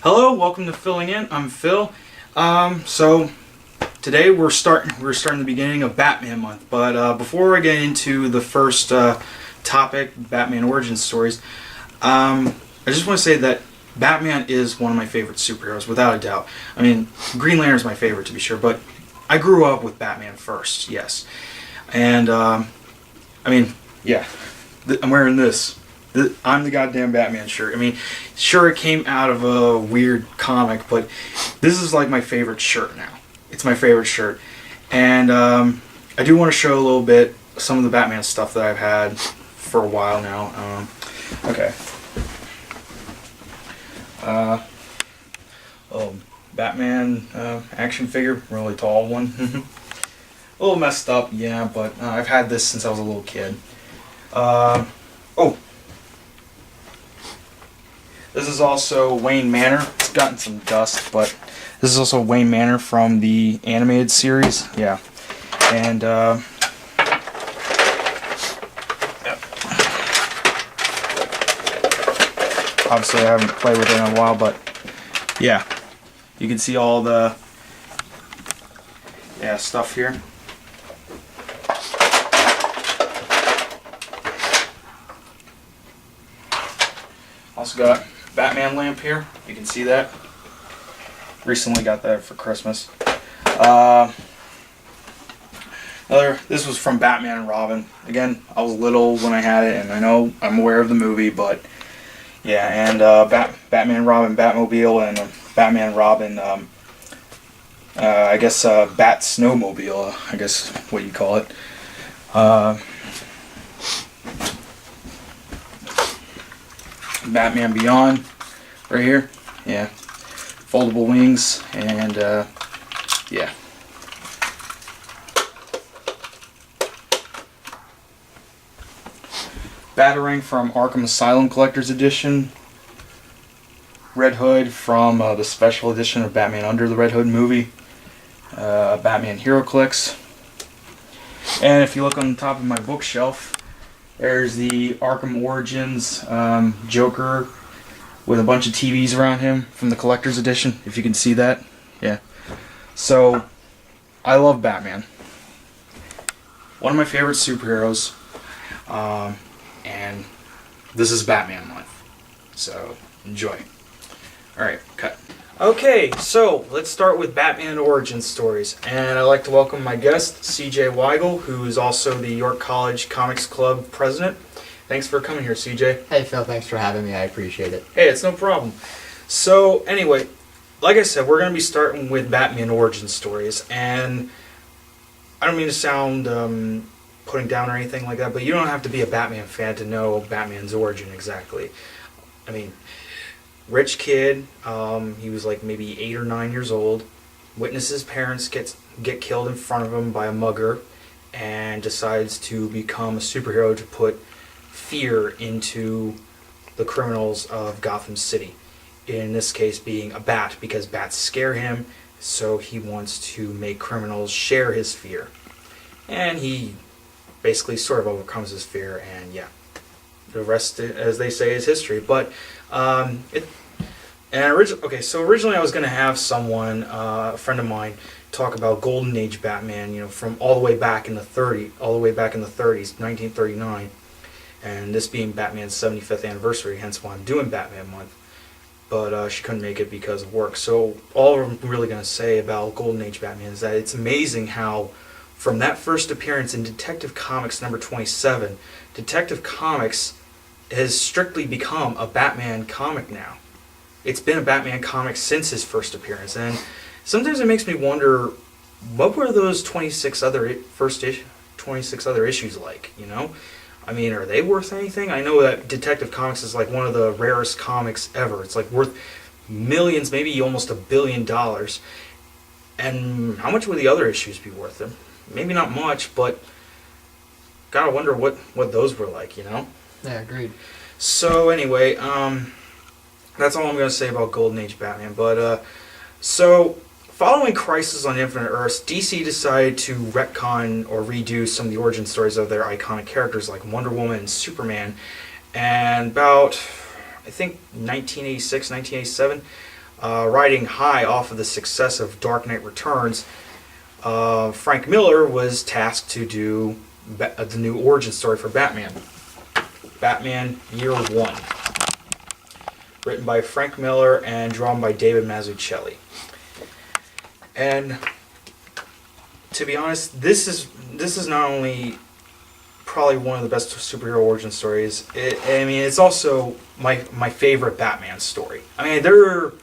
Hello, welcome to Filling In. I'm Phil. So today we're starting the beginning of Batman month. But before I get into the first topic, Batman origin stories, I just want to say that Batman is one of my favorite superheroes, without a doubt. I mean, Green Lantern is my favorite to be sure, but I grew up with Batman first, yes. And yeah, I'm wearing this. I'm the goddamn Batman shirt. I mean, sure, it came out of a weird comic, but this is like my favorite shirt now. It's my favorite shirt. And I do want to show a little bit some of the Batman stuff that I've had for a while now. Okay. Batman action figure, really tall one. A little messed up, yeah, but I've had this since I was a little kid. This is also Wayne Manor. It's gotten some dust, but this is also Wayne Manor from the animated series. Yeah. And, yep. Obviously I haven't played with it in a while, but yeah. You can see all the stuff here. Also got Batman lamp here. You can see that. Recently got that for Christmas. This was from Batman and Robin. Again, I was little when I had it, and I know I'm aware of the movie, but yeah. And Batman and Robin Batmobile and Batman and Robin. I guess Bat Snowmobile. I guess what you call it. Batman Beyond, right here, yeah, foldable wings, and yeah. Batarang from Arkham Asylum Collector's Edition. Red Hood from the special edition of Batman Under the Red Hood movie. Batman HeroClix. And if you look on the top of my bookshelf, there's the Arkham Origins Joker with a bunch of TVs around him from the collector's edition, if you can see that. Yeah. So, I love Batman. One of my favorite superheroes. And this is Batman month. So, enjoy. Alright, cut. Okay, so let's start with Batman origin stories. And I'd like to welcome my guest, CJ Weigel, who is also the York College Comics Club president. Thanks for coming here, CJ. Hey Phil, thanks for having me. I appreciate it. Hey, it's no problem. So, anyway, like I said, we're going to be starting with Batman origin stories. And I don't mean to sound putting down or anything like that, but you don't have to be a Batman fan to know Batman's origin exactly. I mean, rich kid, he was like maybe 8 or 9 years old, witnesses parents get killed in front of him by a mugger, and decides to become a superhero to put fear into the criminals of Gotham City. In this case being a bat, because bats scare him, so he wants to make criminals share his fear. And he basically sort of overcomes his fear, and yeah. The rest, as they say, is history. But originally I was going to have someone, a friend of mine, talk about Golden Age Batman, you know, from all the way back in the 30s, 1939, and this being Batman's 75th anniversary, hence why I'm doing Batman month. But she couldn't make it because of work. So all I'm really going to say about Golden Age Batman is that it's amazing how, from that first appearance in Detective Comics number 27, Detective Comics has strictly become a Batman comic now. It's been a Batman comic since his first appearance, and sometimes it makes me wonder, what were those 26 other issues like, you know? I mean, are they worth anything? I know that Detective Comics is like one of the rarest comics ever. It's like worth millions, maybe almost $1 billion. And how much would the other issues be worth them? Maybe not much, but gotta wonder what those were like, you know? Yeah, agreed. So anyway, that's all I'm going to say about Golden Age Batman. But so following Crisis on Infinite Earths, DC decided to retcon or redo some of the origin stories of their iconic characters like Wonder Woman and Superman. And about, I think, 1986, 1987, riding high off of the success of Dark Knight Returns, Frank Miller was tasked to do the new origin story for Batman. Batman Year One. Written by Frank Miller and drawn by David Mazzucchelli. And to be honest, this is not only probably one of the best superhero origin stories. It's also my favorite Batman story. I mean, there are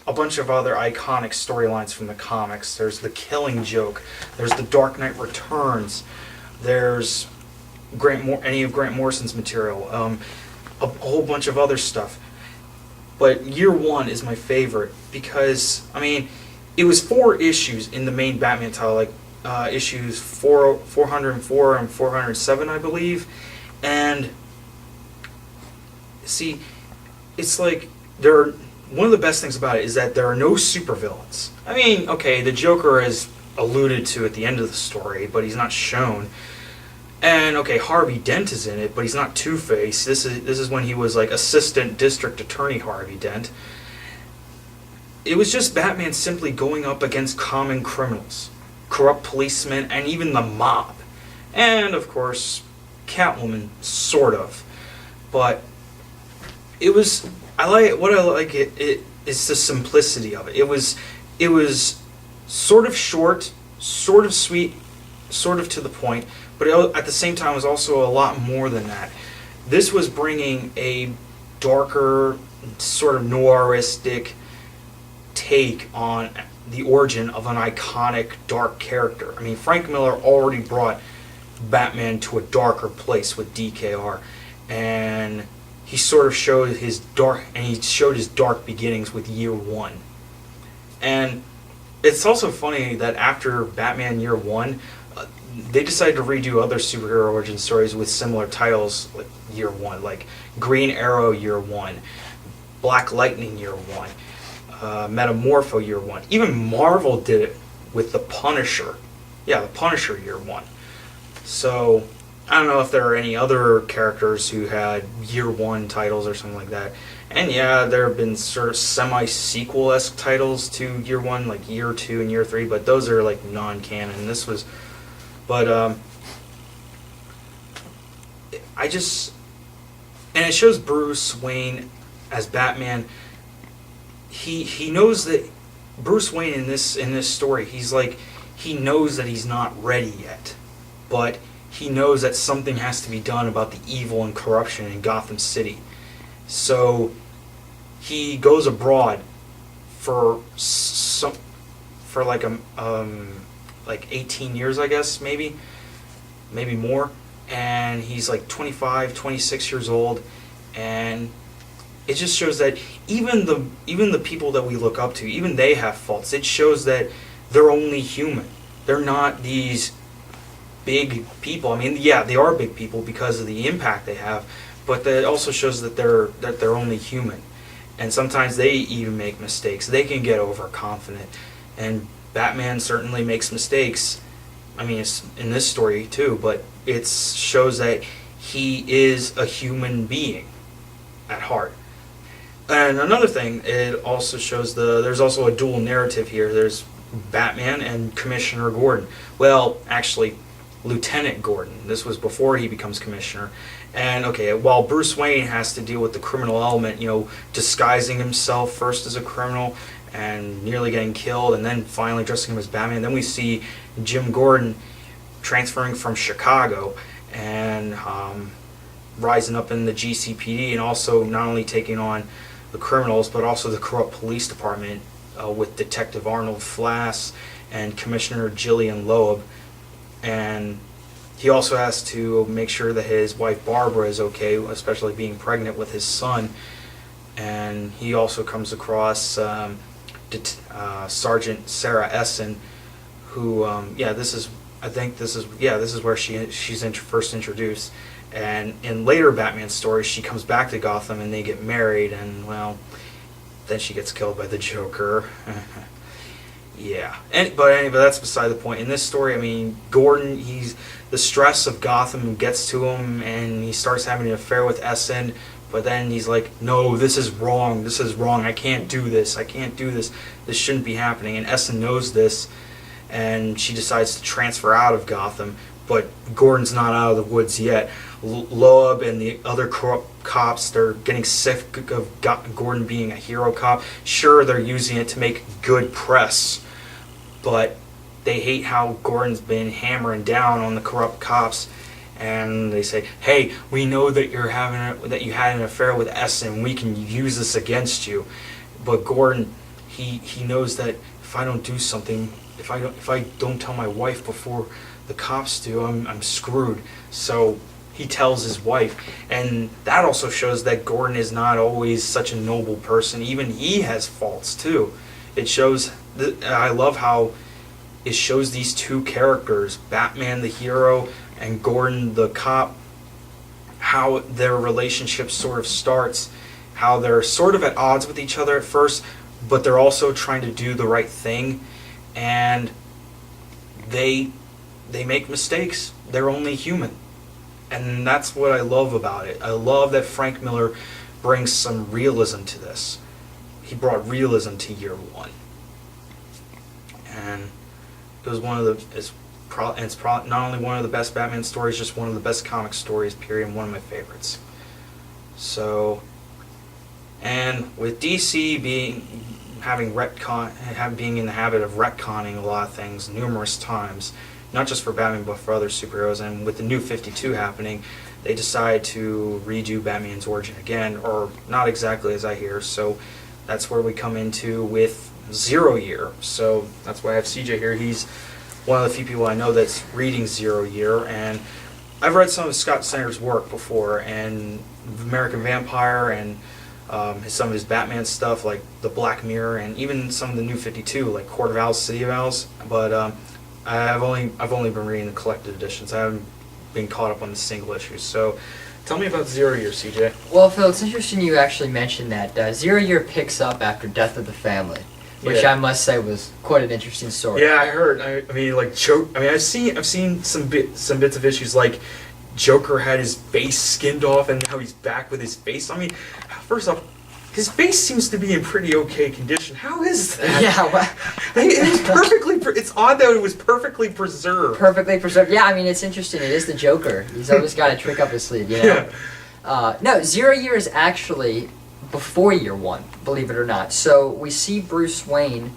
a bunch of other iconic storylines from the comics. There's the Killing Joke. There's the Dark Knight Returns. There's any of Grant Morrison's material. A whole bunch of other stuff. But Year One is my favorite because, I mean, it was 4 issues in the main Batman title, like issues 404 and 407, I believe. And see, it's like one of the best things about it is that there are no supervillains. I mean, okay, the Joker is alluded to at the end of the story, but he's not shown. And okay, Harvey Dent is in it, but he's not Two-Face. This is when he was like Assistant District Attorney Harvey Dent. It was just Batman simply going up against common criminals, corrupt policemen, and even the mob. And of course, Catwoman, sort of. But it was what I like it is the simplicity of it. It was sort of short, sort of sweet, sort of to the point, but at the same time was also a lot more than that. This was bringing a darker, sort of noiristic take on the origin of an iconic dark character. I mean, Frank Miller already brought Batman to a darker place with DKR, and he sort of showed his dark beginnings with Year One. And it's also funny that after Batman Year One, they decided to redo other superhero origin stories with similar titles like Year One, like Green Arrow Year One, Black Lightning Year One, Metamorpho Year One. Even Marvel did it with The Punisher. Yeah, The Punisher Year One. So I don't know if there are any other characters who had Year One titles or something like that. And yeah, there have been sort of semi-sequel-esque titles to Year One, like Year Two and Year Three, but those are like non-canon. This was... But, and it shows Bruce Wayne as Batman. He knows that Bruce Wayne in this story, he knows that he's not ready yet, but he knows that something has to be done about the evil and corruption in Gotham City. So he goes abroad for like 18 years, I guess, maybe more, and he's like 25, 26 years old, and it just shows that even the people that we look up to, even they have faults. It shows that they're only human. They're not these big people. I mean, yeah, they are big people because of the impact they have, but that also shows that they're only human, and sometimes they even make mistakes. They can get overconfident, and Batman certainly makes mistakes. I mean, it's in this story too, but it shows that he is a human being at heart. And another thing, it also shows there's also a dual narrative here. There's Batman and Commissioner Gordon. Well, actually, Lieutenant Gordon. This was before he becomes Commissioner. And okay, while Bruce Wayne has to deal with the criminal element, disguising himself first as a criminal and nearly getting killed, and then finally dressing him as Batman. Then we see Jim Gordon transferring from Chicago and rising up in the GCPD, and also not only taking on the criminals, but also the corrupt police department with Detective Arnold Flass and Commissioner Gillian Loeb. And he also has to make sure that his wife Barbara is okay, especially being pregnant with his son. And he also comes across Sergeant Sarah Essen, who this is where she's first introduced. And in later Batman stories, she comes back to Gotham and they get married, and well, then she gets killed by the Joker. Yeah, but anyway, that's beside the point. In this story, I mean, Gordon, the stress of Gotham gets to him, and he starts having an affair with Essen, But then he's like, no, this is wrong. This is wrong. I can't do this. I can't do this. This shouldn't be happening. And Essen knows this, and she decides to transfer out of Gotham. But Gordon's not out of the woods yet. Loeb and the other cops, they're getting sick of Gordon being a hero cop. Sure, they're using it to make good press, but they hate how Gordon's been hammering down on the corrupt cops. And they say, "Hey, we know that you had an affair with Essen. We can use this against you." But Gordon, he knows that if I don't do something, if I don't tell my wife before the cops do, I'm screwed. So he tells his wife, and that also shows that Gordon is not always such a noble person. Even he has faults too. It shows. I love how it shows these two characters, Batman the hero and Gordon the cop, how their relationship sort of starts, how they're sort of at odds with each other at first, but they're also trying to do the right thing, and they make mistakes. They're only human. And that's what I love about it. I love that Frank Miller brings some realism to this. He brought realism to Year One. And it was it's probably not only one of the best Batman stories, just one of the best comic stories, period, and one of my favorites. So, and with DC being in the habit of retconning a lot of things numerous times, not just for Batman but for other superheroes, and with the New 52 happening, they decided to redo Batman's origin again, or not exactly as I hear. So that's where we come into with Zero Year. So that's why I have CJ here. He's one of the few people I know that's reading Zero Year, and I've read some of Scott Snyder's work before, and American Vampire, and some of his Batman stuff like the Black Mirror, and even some of the New 52 like Court of Owls, City of Owls. But I've only been reading the collected editions. I haven't been caught up on the single issues. So tell me about Zero Year, CJ. Well, Phil, it's interesting you actually mentioned that. Zero Year picks up after Death of the Family, which Yeah. I must say was quite an interesting story. Yeah, I heard. I mean, like I've seen some bits of issues like Joker had his face skinned off, and now he's back with his face. I mean, first off, his face seems to be in pretty okay condition. How is that? Yeah, well, It's perfectly. It's odd that it was perfectly preserved. perfectly preserved. Yeah, I mean, it's interesting. It is the Joker. He's always got a trick up his sleeve, you know? Yeah. No, 0 Year is actually before Year One, believe it or not. So we see Bruce Wayne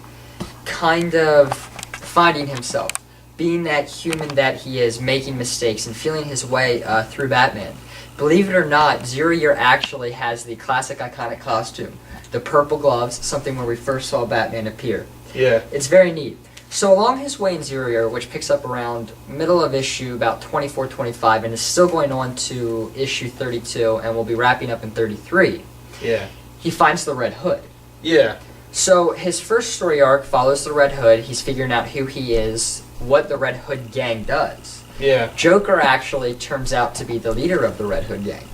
kind of finding himself, being that human that he is, making mistakes and feeling his way through Batman. Believe it or not, 0 Year actually has the classic iconic costume, the purple gloves, something where we first saw Batman appear. Yeah. It's very neat. So along his way in 0 Year, which picks up around middle of issue about 24, 25, and is still going on to issue 32, and will be wrapping up in 33, Yeah. he finds the Red Hood. Yeah. So his first story arc follows the Red Hood. He's figuring out who he is, what the Red Hood gang does. Yeah. Joker actually turns out to be the leader of the Red Hood gang,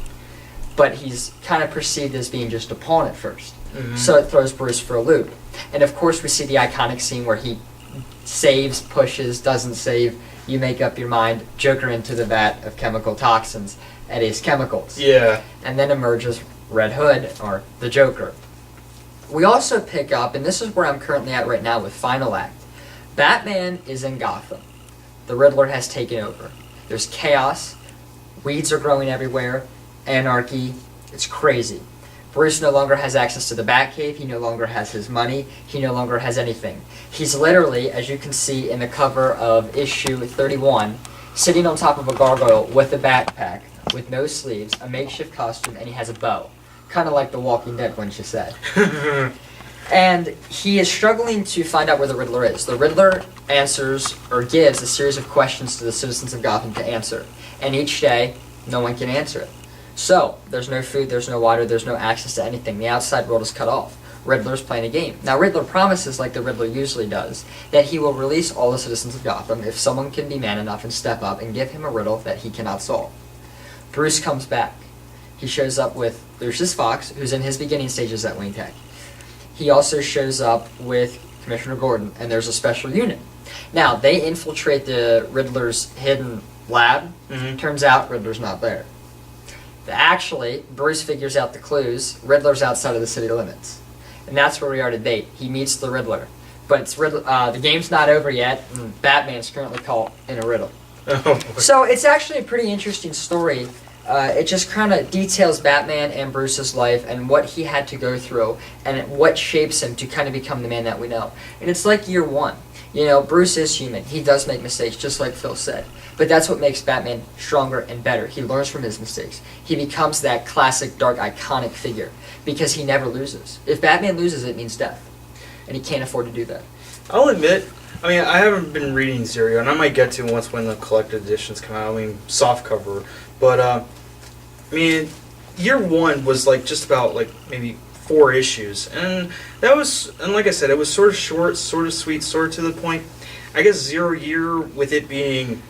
but he's kind of perceived as being just a pawn at first. Mhm. So it throws Bruce for a loop. And of course we see the iconic scene where he saves, pushes, doesn't save, you make up your mind, Joker into the vat of chemical toxins at Ace Chemicals. Yeah. And then emerges Red Hood, or the Joker. We also pick up, and this is where I'm currently at right now with Final Act, Batman is in Gotham. The Riddler has taken over. There's chaos, weeds are growing everywhere, anarchy, it's crazy. Bruce no longer has access to the Batcave, he no longer has his money, he no longer has anything. He's literally, as you can see in the cover of issue 31, sitting on top of a gargoyle with a backpack, with no sleeves, a makeshift costume, and he has a bow. Kind of like The Walking Dead, wouldn't you say? And he is struggling to find out where the Riddler is. The Riddler answers, or gives, a series of questions to the citizens of Gotham to answer. And each day, no one can answer it. So, there's no food, there's no water, there's no access to anything. The outside world is cut off. Riddler's playing a game. Now, Riddler promises, like the Riddler usually does, that he will release all the citizens of Gotham if someone can be man enough and step up and give him a riddle that he cannot solve. Bruce comes back. He shows up with Lucius Fox, who's in his beginning stages at Wayne Tech. He also shows up with Commissioner Gordon, and there's a special unit. Now, they infiltrate the Riddler's hidden lab. Mhm. Turns out Riddler's not there. Actually, Bruce figures out the clues. Riddler's outside of the city limits. And that's where we are to date. He meets the Riddler. But it's the game's not over yet, and Batman's currently caught in a riddle. Oh, So it's actually a pretty interesting story. It just kind of details Batman and Bruce's life and what he had to go through and what shapes him to kind of become the man that we know. And it's like year one. You know, Bruce is human. He does make mistakes, just like Phil said. But that's what makes Batman stronger and better. He learns from his mistakes. He becomes that classic, dark, iconic figure because he never loses. If Batman loses, it means death. And he can't afford to do that. I'll admit, I mean, I haven't been reading Zero, and I might get to once when the collected editions come out. I mean, soft cover. But, I mean, year one was like just about like maybe 4 issues. And that was, and like I said, it was sort of short, sort of sweet, sort of to the point. I guess 0 year with it being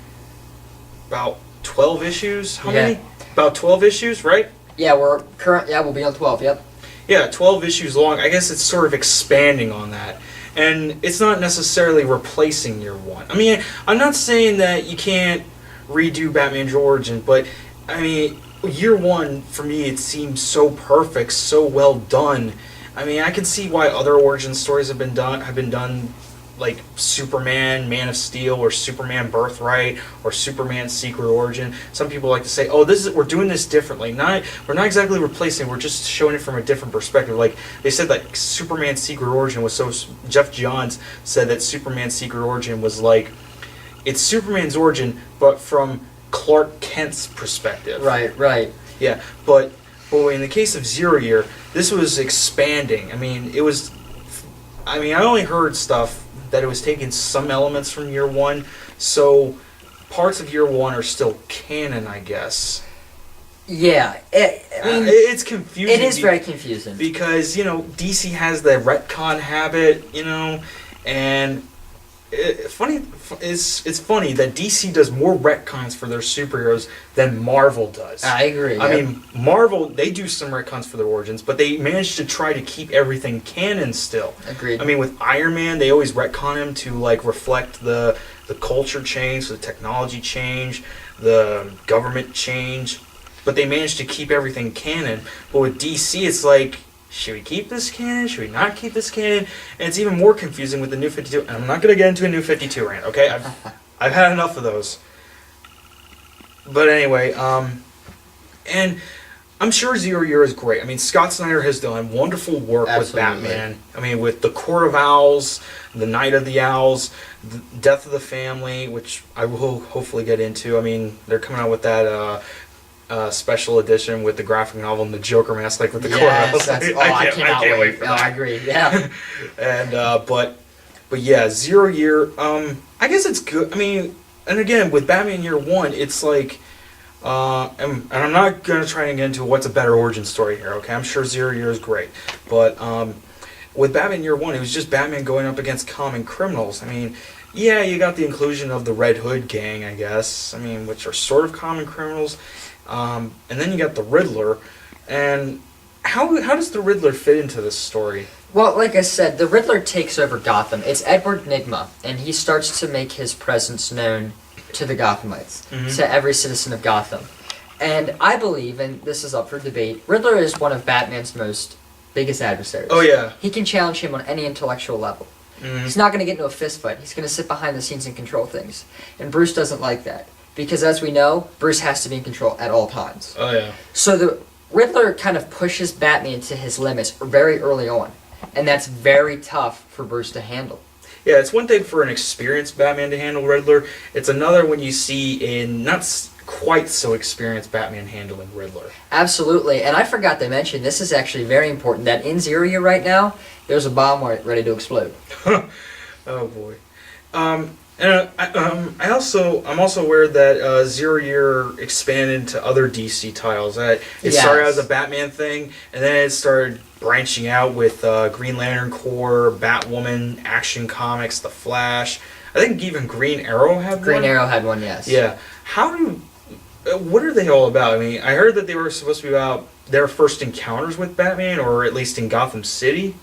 about 12 issues. How Yeah. many? About 12 issues, right? Yeah, we'll be on 12, yep. Yeah, 12 issues long. I guess it's sort of expanding on that. And it's not necessarily replacing year one. I mean, I'm not saying that you can't redo Batman's origin, but I mean, year one, for me, it seems so perfect, so well done. I mean, I can see why other origin stories have been done, like Superman, Man of Steel, or Superman Birthright, or Superman Secret Origin. Some people like to say, "Oh, we're doing this differently." We're not exactly replacing. We're just showing it from a different perspective. Like they said that Superman Secret Origin was so. Jeff Johns said that Superman Secret Origin was like, it's Superman's origin, but from Clark Kent's perspective. Right. Yeah, but in the case of 0 year, this was expanding. I mean, I only heard stuff that it was taking some elements from year one, so parts of year one are still canon, I guess. Yeah, I mean, it's confusing. it is very confusing. Because, DC has the retcon habit, and it's funny that DC does more retcons for their superheroes than Marvel does. I agree. I yep. mean, Marvel, they do some retcons for their origins, but they manage to try to keep everything canon still. Agreed. I mean, with Iron Man, they always retcon him to like reflect the culture change, the technology change, the government change, but they manage to keep everything canon. But with DC, it's like, should we keep this canon? Should we not keep this canon? And it's even more confusing with the New 52. And I'm not going to get into a New 52 rant, okay? I've had enough of those. But anyway, and I'm sure 0 year is great. I mean, Scott Snyder has done wonderful work Absolutely. with Batman. I mean, with the Court of Owls, the Night of the Owls, the Death of the Family, which I will hopefully get into. I mean, they're coming out with that special edition with the graphic novel and the Joker mask, like with the Court of Owls. I cannot wait for No, that. I agree. Yeah. And but yeah, 0 year. I guess it's good. I mean, and again with Batman Year One, it's like, and I'm not gonna try and get into what's a better origin story here. Okay, I'm sure 0 year is great, but with Batman Year One, it was just Batman going up against common criminals. I mean, yeah, you got the inclusion of the Red Hood gang, I guess. I mean, which are sort of common criminals. And then you got the Riddler, and how does the Riddler fit into this story? Well, like I said, the Riddler takes over Gotham. It's Edward Nygma, and he starts to make his presence known to the Gothamites, to every citizen of Gotham. And I believe, and this is up for debate, Riddler is one of Batman's biggest adversaries. Oh yeah. He can challenge him on any intellectual level. Mhm. He's not going to get into a fist fight. He's going to sit behind the scenes and control things. And Bruce doesn't like that. Because as we know, Bruce has to be in control at all times. Oh yeah. So the Riddler kind of pushes Batman to his limits very early on. And that's very tough for Bruce to handle. Yeah, it's one thing for an experienced Batman to handle Riddler. It's another when you see a quite so experienced Batman handling Riddler. Absolutely. And I forgot to mention, this is actually very important, that in 0 year right now, there's a bomb ready to explode. Oh boy. And I'm also aware that 0 year expanded to other DC titles. It started as a Batman thing, and then it started branching out with Green Lantern Corps, Batwoman, Action Comics, The Flash. I think even Green Arrow had one. Green Arrow had one, yes. Yeah. What are they all about? I mean, I heard that they were supposed to be about their first encounters with Batman, or at least in Gotham City.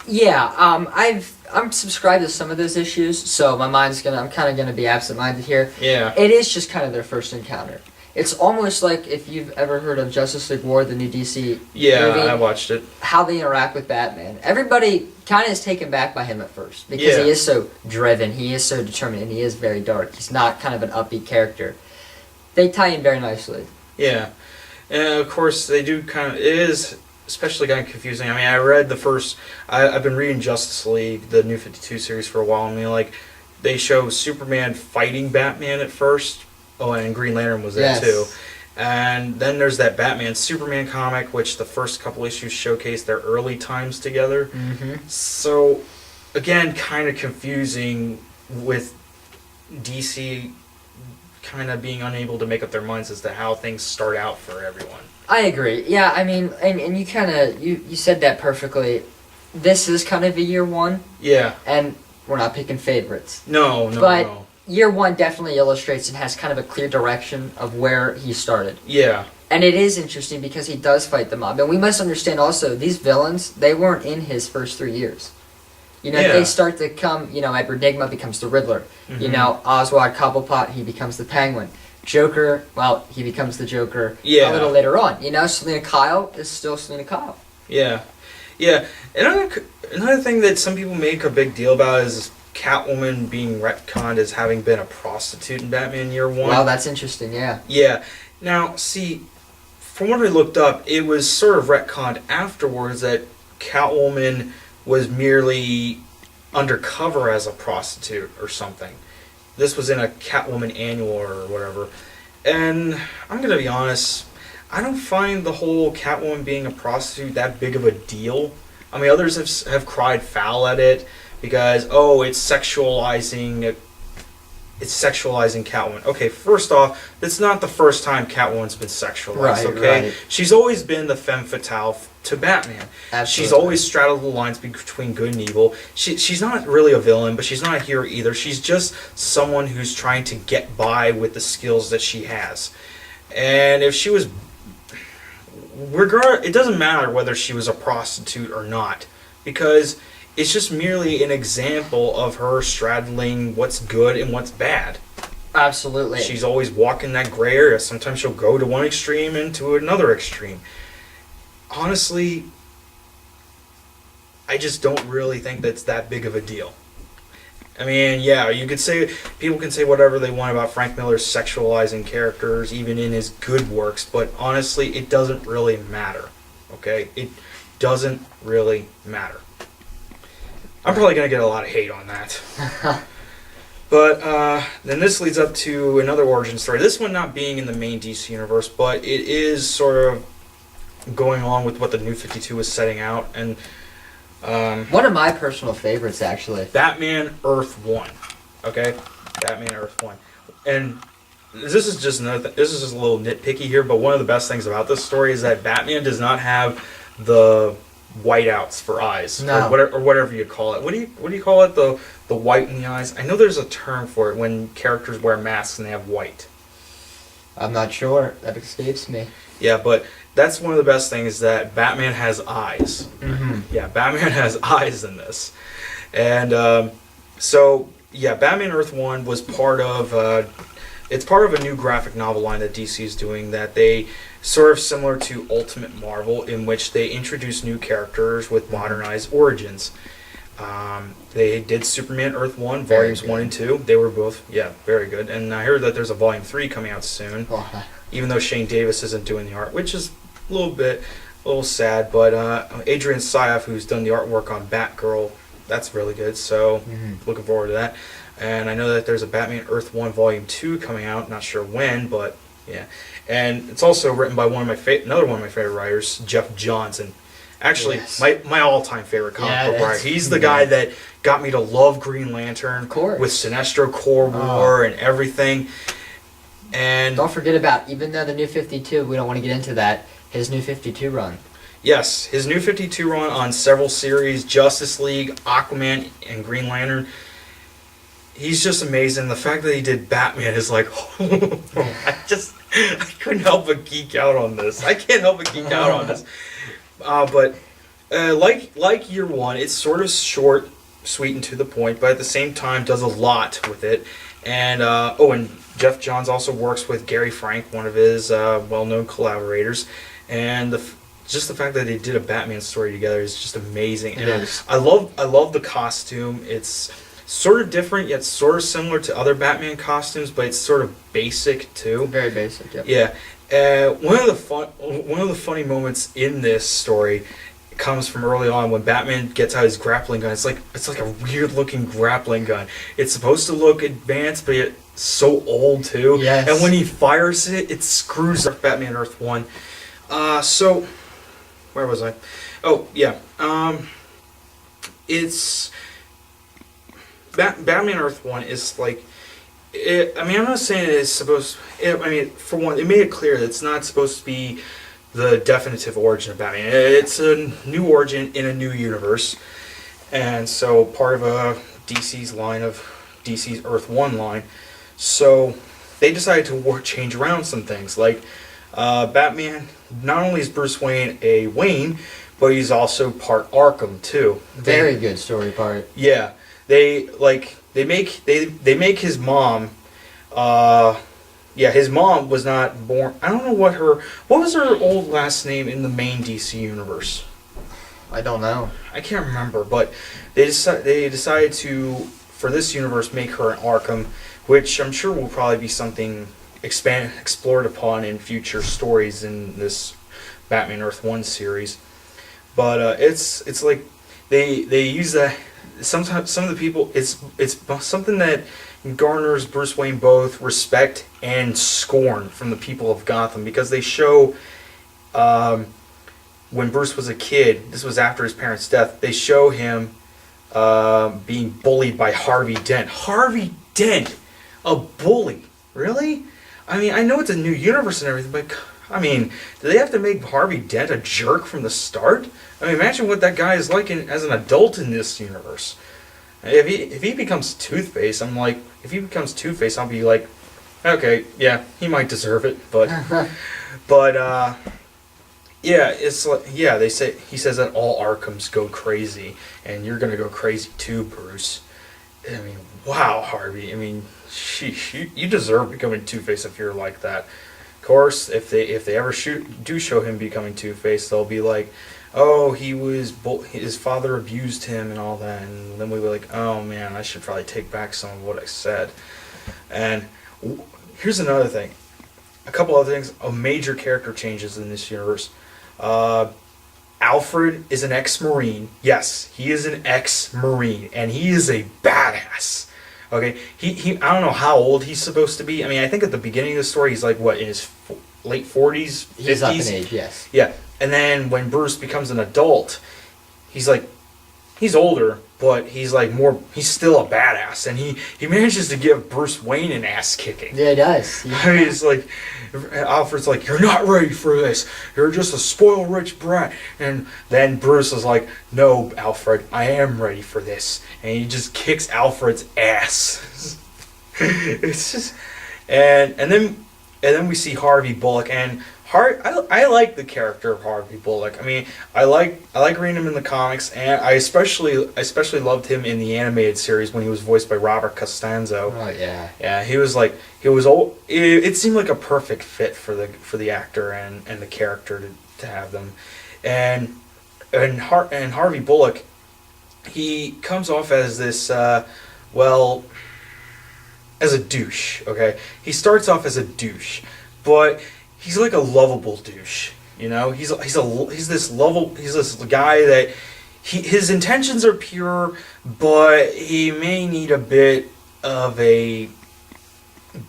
Yeah, I'm subscribed to some of those issues, so I'm kind of gonna be absent-minded here. Yeah. It is just kind of their first encounter. It's almost like if you've ever heard of Justice League War, the new DC Yeah, movie, I watched it. how they interact with Batman. Everybody kind of is taken back by him at first because Yeah. he is so driven, he is so determined, and he is very dark. He's not kind of an upbeat character. They tie in very nicely. Yeah, and of course they do kind of. It is especially kind of confusing. I mean, I read the first. I've been reading Justice League, the New 52 series, for a while. I mean, like they show Superman fighting Batman at first. Oh, and Green Lantern was there Yes. too. And then there's that Batman Superman comic, which the first couple issues showcase their early times together. Mm-hmm. So, again, kind of confusing with DC kind of being unable to make up their minds as to how things start out for everyone. I agree. Yeah, I mean, and you kind of, you said that perfectly. This is kind of a year one, Yeah. and we're not picking favorites. No. But year one definitely illustrates and has kind of a clear direction of where he started. Yeah. And it is interesting because he does fight the mob. And we must understand also, these villains, they weren't in his first 3 years. You know, Yeah. they start to come, you know, Edward Nygma becomes the Riddler. You Mhm. know, Oswald Cobblepot, he becomes the Penguin. Joker, well, he becomes the Joker Yeah. a little later on. You know, Selena Kyle is still Selena Kyle. Yeah. Yeah. Another thing that some people make a big deal about is Catwoman being retconned as having been a prostitute in Batman Year One. Wow, that's interesting, yeah. Yeah. Now, see, from what I looked up, it was sort of retconned afterwards that Catwoman was merely undercover as a prostitute or something. This was in a Catwoman annual or whatever. And I'm going to be honest, I don't find the whole Catwoman being a prostitute that big of a deal. I mean, others have cried foul at it because, oh, it's sexualizing Catwoman. Okay, first off, it's not the first time Catwoman's been sexualized, Right, okay? right. She's always been the femme fatale to Batman. Absolutely. She's always straddled the lines between good and evil. She's not really a villain, but she's not a hero either. She's just someone who's trying to get by with the skills that she has. And if she was... it doesn't matter whether she was a prostitute or not, because it's just merely an example of her straddling what's good and what's bad. Absolutely. She's always walking that gray area. Sometimes she'll go to one extreme and to another extreme. Honestly, I just don't really think that's that big of a deal. I mean, yeah, you could say, people can say whatever they want about Frank Miller's sexualizing characters, even in his good works, but honestly, it doesn't really matter. Okay? It doesn't really matter. I'm probably going to get a lot of hate on that. But then this leads up to another origin story. This one not being in the main DC universe, but it is sort of going along with what the New 52 was setting out. And one of my personal favorites, actually. Batman Earth 1. Okay? Batman Earth 1. And this is just another this is just a little nitpicky here, but one of the best things about this story is that Batman does not have the whiteouts for eyes. No. Or whatever you call it. What do you call it? The white in the eyes? I know there's a term for it when characters wear masks and they have white. I'm not sure. That escapes me. Yeah, but that's one of the best things, that Batman has eyes. Mm-hmm. Yeah, Batman has eyes in this. And so, yeah, Batman Earth 1 was part of... it's part of a new graphic novel line that DC is doing that they... sort of similar to Ultimate Marvel, in which they introduce new characters with modernized origins. They did Superman Earth 1, volumes 1 and 2. They were both, yeah, very good. And I heard that there's a volume 3 coming out soon, Oh, even though Shane Davis isn't doing the art, which is a little sad. But Adrian Syaf, who's done the artwork on Batgirl, that's really good. So looking forward to that. And I know that there's a Batman Earth 1 volume 2 coming out. Not sure when, but yeah. And it's also written by another one of my favorite writers, Jeff Johnson. Actually, Yes. my all-time favorite comic book writer. He's the guy that got me to love Green Lantern, Of course. with Sinestro Corps War and everything. And don't forget about, even though the New 52, we don't want to get into that, his New 52 run. yes, his New 52 run on several series, Justice League, Aquaman, and Green Lantern. He's just amazing. The fact that he did Batman is like, I couldn't help but geek out on this. I can't help but geek out on this. But like Year One, it's sort of short, sweet, and to the point, but at the same time does a lot with it. And and Jeff Johns also works with Gary Frank, one of his well-known collaborators, and just the fact that they did a Batman story together is just amazing. It is. I love the costume. It's sort of different yet sort of similar to other Batman costumes, but it's sort of basic too. Very basic. Yep. Yeah. One of the funny moments in this story comes from early on when Batman gets out his grappling gun. It's like a weird looking grappling gun. It's supposed to look advanced, but it's so old too. Yes. And when he fires it, it screws up Batman Earth 1. So where was I? Oh yeah. It's Batman Earth 1 is like. I'm not saying it's supposed. For one, it made it clear that it's not supposed to be the definitive origin of Batman. It's a new origin in a new universe, and so part of DC's line of DC's Earth 1 line. So they decided to change around some things. Like Batman, not only is Bruce Wayne a Wayne, but he's also part Arkham too. Very good story part. Yeah, they make his mom. His mom was not born. I don't know what was her old last name in the main DC universe. I don't know. I can't remember, but they decided to, for this universe, make her an Arkham, which I'm sure will probably be something explored upon in future stories in this Batman Earth 1 series. But it's like they use that. Sometimes some of the people, it's something that garners Bruce Wayne both respect and scorn from the people of Gotham, because they show when Bruce was a kid, this was after his parents' death, they show him being bullied by Harvey Dent. Harvey Dent, a bully, really? I mean, I know it's a new universe and everything, but I mean, do they have to make Harvey Dent a jerk from the start? I mean, imagine what that guy is like as an adult in this universe. If he becomes Two-Face, I'll be like, okay, yeah, he might deserve it, but it's like, he says that all Arkhams go crazy, and you're gonna go crazy too, Bruce. I mean, wow, Harvey. I mean, you deserve becoming Two-Face if you're like that. Of course, if they ever do show him becoming Two-Face, they'll be like, oh, his father abused him and all that, and then we'll be like, oh man, I should probably take back some of what I said. And here's another thing, a couple other things of major character changes in this universe. Alfred is an ex-Marine. Yes, he is an ex-Marine, and he is a badass. Okay, he I don't know how old he's supposed to be. I mean, I think at the beginning of the story, he's like, what, in his late 40s, 50s? He's up in age, yes. Yeah, and then when Bruce becomes an adult, he's older, but he's still a badass, and he manages to give Bruce Wayne an ass kicking. Yeah, he does. I mean, it's like, Alfred's like, you're not ready for this. You're just a spoiled rich brat. And then Bruce is like, no, Alfred, I am ready for this. And he just kicks Alfred's ass. It's just, and then we see Harvey Bullock, and I like the character of Harvey Bullock. I mean, I like reading him in the comics, and I especially loved him in the animated series when he was voiced by Robert Costanzo. Oh yeah. Yeah, he was old. It seemed like a perfect fit for the actor and the character to have them, and Harvey Bullock, he comes off as this as a douche. Okay, he starts off as a douche, but he's like a lovable douche, you know. He's this guy that his intentions are pure, but he may need a bit of a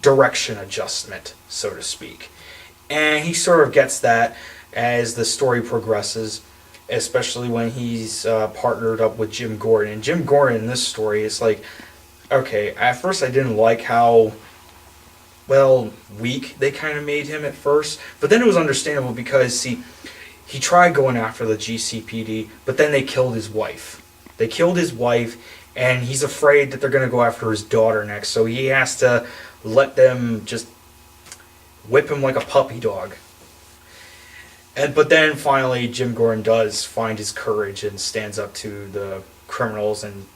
direction adjustment, so to speak. And he sort of gets that as the story progresses, especially when he's partnered up with Jim Gordon. And Jim Gordon in this story is like, okay, at first I didn't like how weak they kind of made him at first, but then it was understandable because, see, he tried going after the GCPD, but then they killed his wife. And he's afraid that they're going to go after his daughter next, so he has to let them just whip him like a puppy dog. But then finally Jim Gordon does find his courage and stands up to the criminals and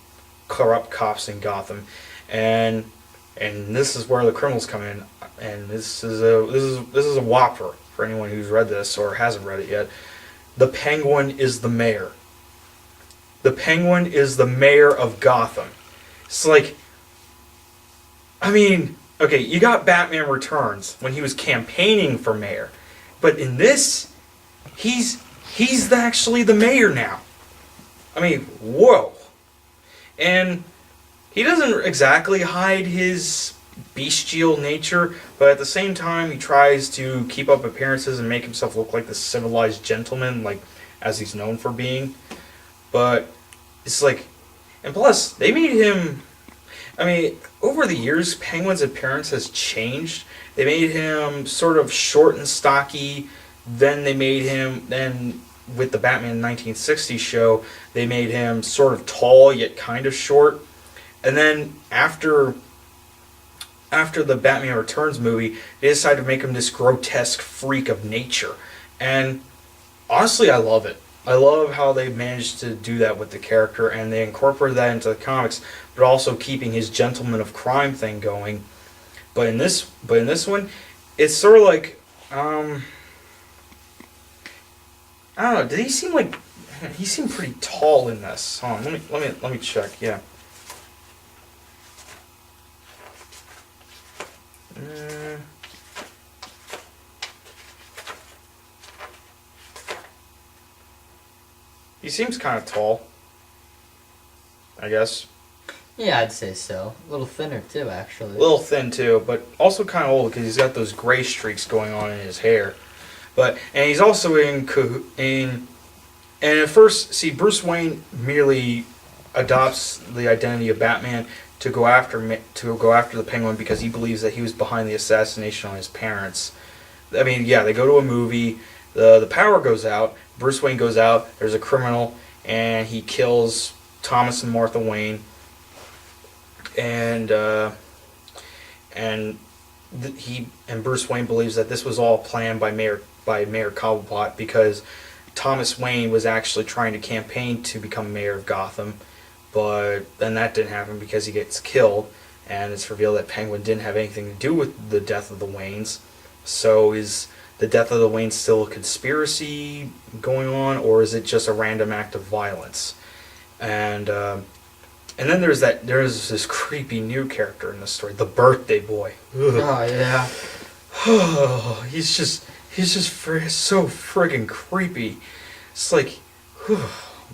corrupt cops in Gotham. And and this is where the criminals come in, and this is a whopper for anyone who's read this or hasn't read it yet. The Penguin is the mayor. The Penguin is the mayor of Gotham. It's like, I mean, okay, you got Batman Returns when he was campaigning for mayor, but in this, he's actually the mayor now. I mean, whoa. And he doesn't exactly hide his bestial nature, but at the same time, he tries to keep up appearances and make himself look like the civilized gentleman, like as he's known for being. But it's like, and plus, they made him. I mean, over the years, Penguin's appearance has changed. They made him sort of short and stocky. Then they made him. Then with the Batman 1960 show, they made him sort of tall yet kind of short. And then after the Batman Returns movie, they decided to make him this grotesque freak of nature. And honestly, I love it. I love how they managed to do that with the character, and they incorporated that into the comics, but also keeping his gentleman of crime thing going. But in this one, it's sort of like I don't know. Did he seem like he seemed pretty tall in this? Hold on, let me check. Yeah. He seems kind of tall, I guess. Yeah, I'd say so. A little thinner too, actually. A little thin too, but also kind of old because he's got those gray streaks going on in his hair. And he's also and at first, see, Bruce Wayne merely adopts the identity of Batman to go after the Penguin because he believes that he was behind the assassination on his parents. I mean, yeah, they go to a movie. The power goes out. Bruce Wayne goes out. There's a criminal, and he kills Thomas and Martha Wayne. And Bruce Wayne believes that this was all planned by Mayor Cobblepot because Thomas Wayne was actually trying to campaign to become mayor of Gotham, but then that didn't happen because he gets killed, and it's revealed that Penguin didn't have anything to do with the death of the Waynes. So is the death of the Waynes still a conspiracy going on, or is it just a random act of violence? And then there's this creepy new character in the story, the Birthday Boy. Ugh. Oh yeah. Oh, he's just so friggin' creepy. It's like,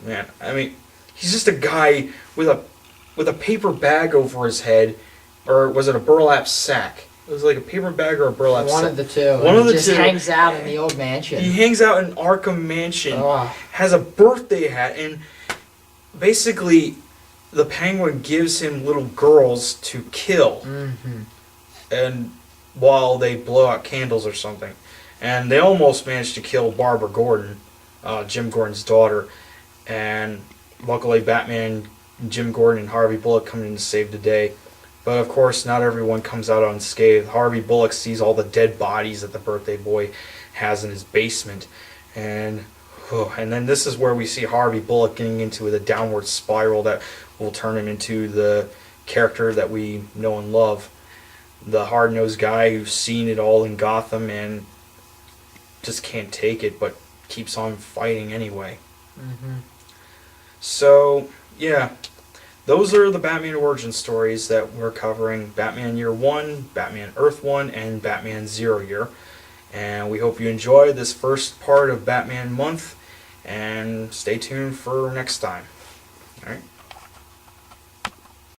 man. I mean, he's just a guy with a paper bag over his head, or was it a burlap sack? It was like a paper bag or a burlap sack. One of the two. One of the just two. hangs out in the old mansion. He hangs out in Arkham Mansion. Has a birthday hat, and basically, the Penguin gives him little girls to kill, and while they blow out candles or something, and they almost managed to kill Barbara Gordon, Jim Gordon's daughter, and luckily Batman, Jim Gordon, and Harvey Bullock come in to save the day. But of course, not everyone comes out unscathed. Harvey Bullock sees all the dead bodies that the Birthday Boy has in his basement, and then this is where we see Harvey Bullock getting into the downward spiral that will turn him into the character that we know and love. The hard-nosed guy who's seen it all in Gotham and just can't take it, but keeps on fighting anyway. So, yeah. Those are the Batman origin stories that we're covering. Batman Year 1, Batman Earth 1, and Batman Zero Year. And we hope you enjoy this first part of Batman Month. And stay tuned for next time. Alright?